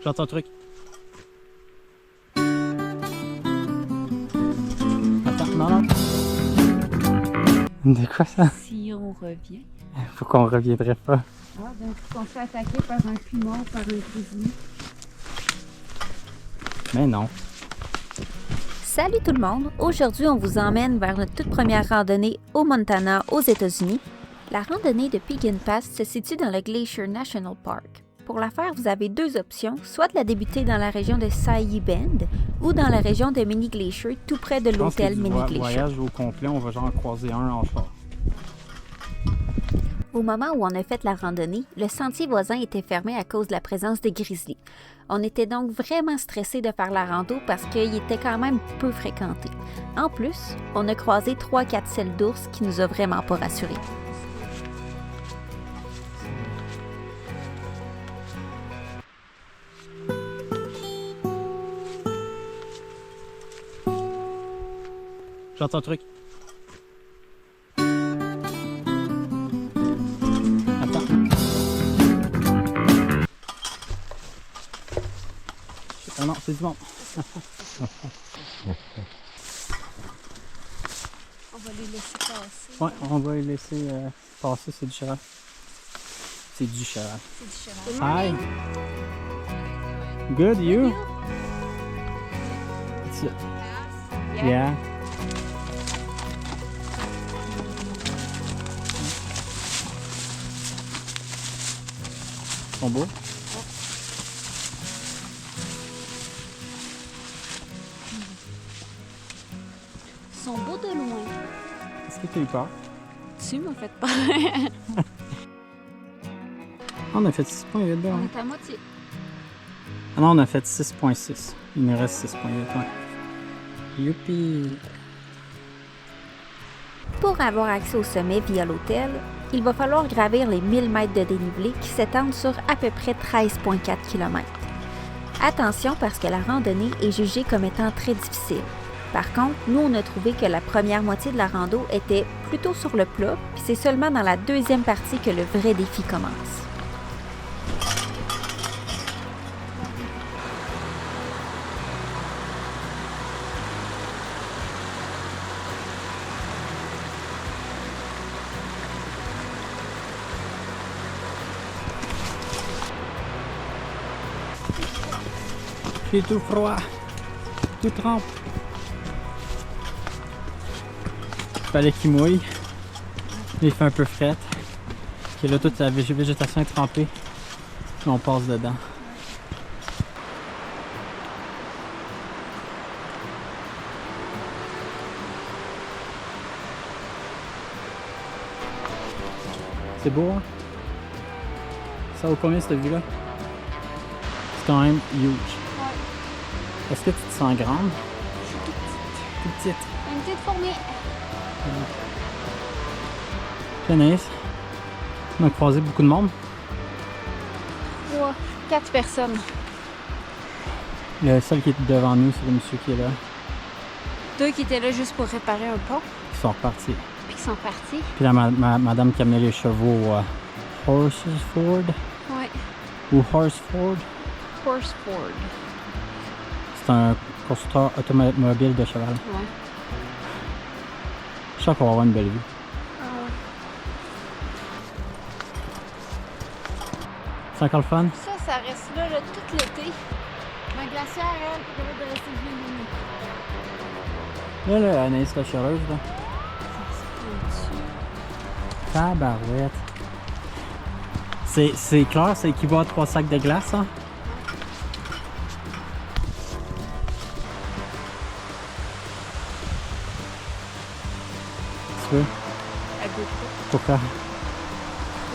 J'entends un truc. Attends, non. De quoi ça? Si on revient. Faut qu'on reviendrait pas. Ah, donc on se fait attaquer par un puma ou par un grizzly. Mais non. Salut tout le monde! Aujourd'hui, on vous emmène vers notre toute première randonnée au Montana, aux États-Unis. La randonnée de Piegan Pass se situe dans le Glacier National Park. Pour la faire, vous avez deux options, soit de la débuter dans la région de Sayi Bend ou dans la région de Mini Glacier, tout près de l'hôtel Mini Glacier. Voyage au complet, on va genre en croiser un en char. Au moment où on a fait la randonnée, le sentier voisin était fermé à cause de la présence des grizzlies. On était donc vraiment stressés de faire la rando parce qu'il était quand même peu fréquenté. En plus, on a croisé 3-4 selles d'ours qui nous a vraiment pas rassurés. J'entends un truc. Attends. Ah non, c'est du monde. On va les laisser passer. Ouais, on va les laisser passer, c'est du cheval. C'est du cheval. C'est du cheval. Hi. Good, you? It's, yeah. Ils sont beaux? Ils sont beaux de loin. Est-ce que tu as eu peur? Tu m'as fait peur. On a fait 6.8 On là. est à moitié. Ah non, on a fait 6.6. Il nous reste 6.8. Ouais. Youpi! Pour avoir accès au sommet via l'hôtel, il va falloir gravir les 1000 mètres de dénivelé qui s'étendent sur à peu près 13,4 km. Attention parce que la randonnée est jugée comme étant très difficile. Par contre, nous, on a trouvé que la première moitié de la rando était plutôt sur le plat, puis c'est seulement dans la deuxième partie que le vrai défi commence. J'ai tout froid, tout trempe. Fallait qu'il mouille. Il fait un peu fret. Et là, toute la végétation est trempée. Et on passe dedans. C'est beau, hein? Ça vaut combien cette vue-là? C'est quand même huge. Est-ce que tu te sens grande? Je suis toute petite. Toute petite. Une petite fourmi. Janice, on a croisé beaucoup de monde. 4 personnes. Le seul qui est devant nous, c'est le monsieur qui est là. 2 qui étaient là juste pour réparer un pont, Ils sont repartis. puis qui sont partis. Puis la madame qui amenait les chevaux Horsford Ouais. ou Horsford. Horsford. C'est un constructeur automobile de cheval. Ouais. Je sens qu'on va avoir une belle vue. Ah ouais. C'est encore le fun? Ça reste là, tout l'été. Ma glacière, elle, peut de rester venue. Là, Anaïs la chialeuse, là. Tabarouette. C'est clair, ça équivaut à 3 sacs de glace, hein? Tu veux? Elle goûte pas. Pourquoi?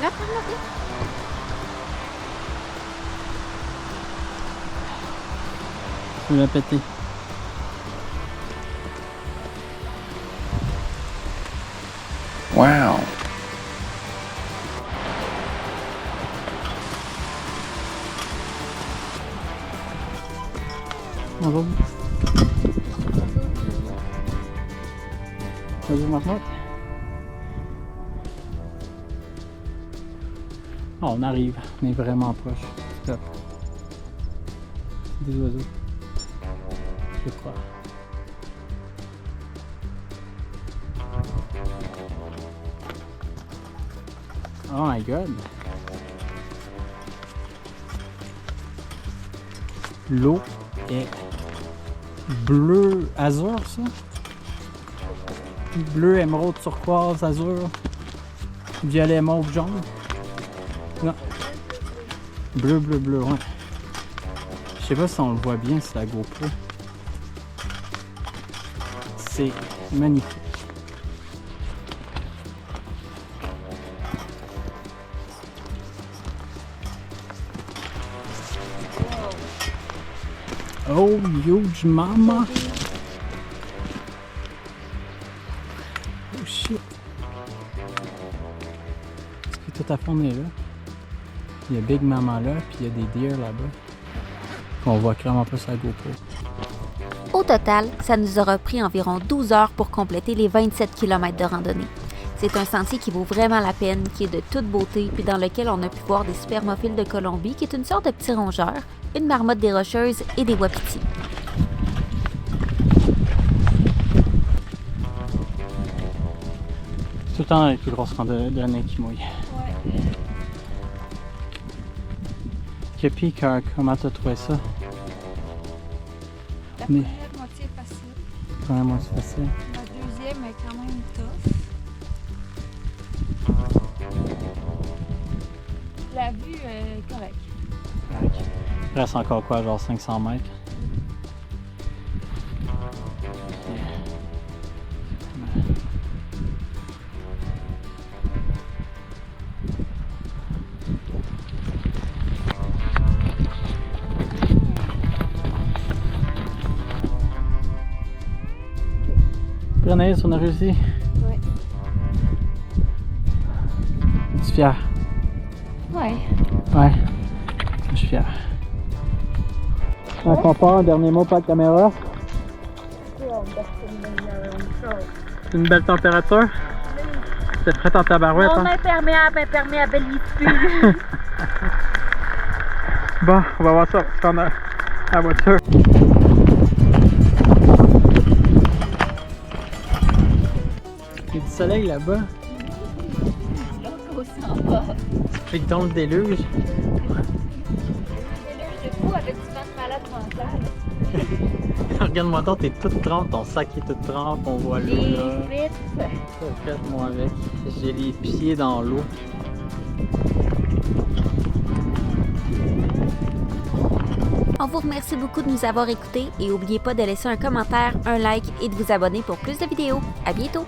Là, prends-la bien. Tu veux la péter? Wow. Bonjour. Bonjour, Marmotte. Oh, on arrive. On est vraiment proche. Stop. Des oiseaux. Je crois. Oh my god! L'eau est bleu azur, ça? Bleu, émeraude, turquoise, azur, violet, mauve, jaune. Non. Bleu, bleu, bleu, ouais. Je sais pas si on le voit bien sur la GoPro. C'est magnifique. Oh, huge mama! Oh shit! Est-ce que tout à fond est là? Il y a Big Mama là, puis il y a des deer là-bas. On voit clairement pas sur la GoPro. Au total, ça nous aura pris environ 12 heures pour compléter les 27 km de randonnée. C'est un sentier qui vaut vraiment la peine, qui est de toute beauté, puis dans lequel on a pu voir des spermophiles de Colombie, qui est une sorte de petit rongeur, une marmotte des Rocheuses et des wapitis. Tout le temps les plus grosses randonnées qui mouillent. Ouais. Kepi, comment t'as trouvé ça? La Mais- première moitié est facile. Première moitié facile. La deuxième est quand même tough. La vue est correcte. Correct. Il reste encore quoi, genre 500 mètres? Bernays, on a réussi. Ouais. Es-tu fier? Ouais. Ouais, je suis fier. Un confort, un dernier mot pour la caméra. C'est une belle température. T'es prête en tabarouette, hein? Imperméable, ici. Bon, on va voir ça quand on a la voiture. Il y a du soleil là-bas. L'autre s'en va. Fait que tombe le déluge. Le de fou avec du vent de malade mental. Regarde-moi donc, t'es toute trempe, ton sac est toute trempe, on voit l'eau Les là. vitres. Faites-moi avec. J'ai les pieds dans l'eau. On vous remercie beaucoup de nous avoir écoutés et n'oubliez pas de laisser un commentaire, un like et de vous abonner pour plus de vidéos. À bientôt!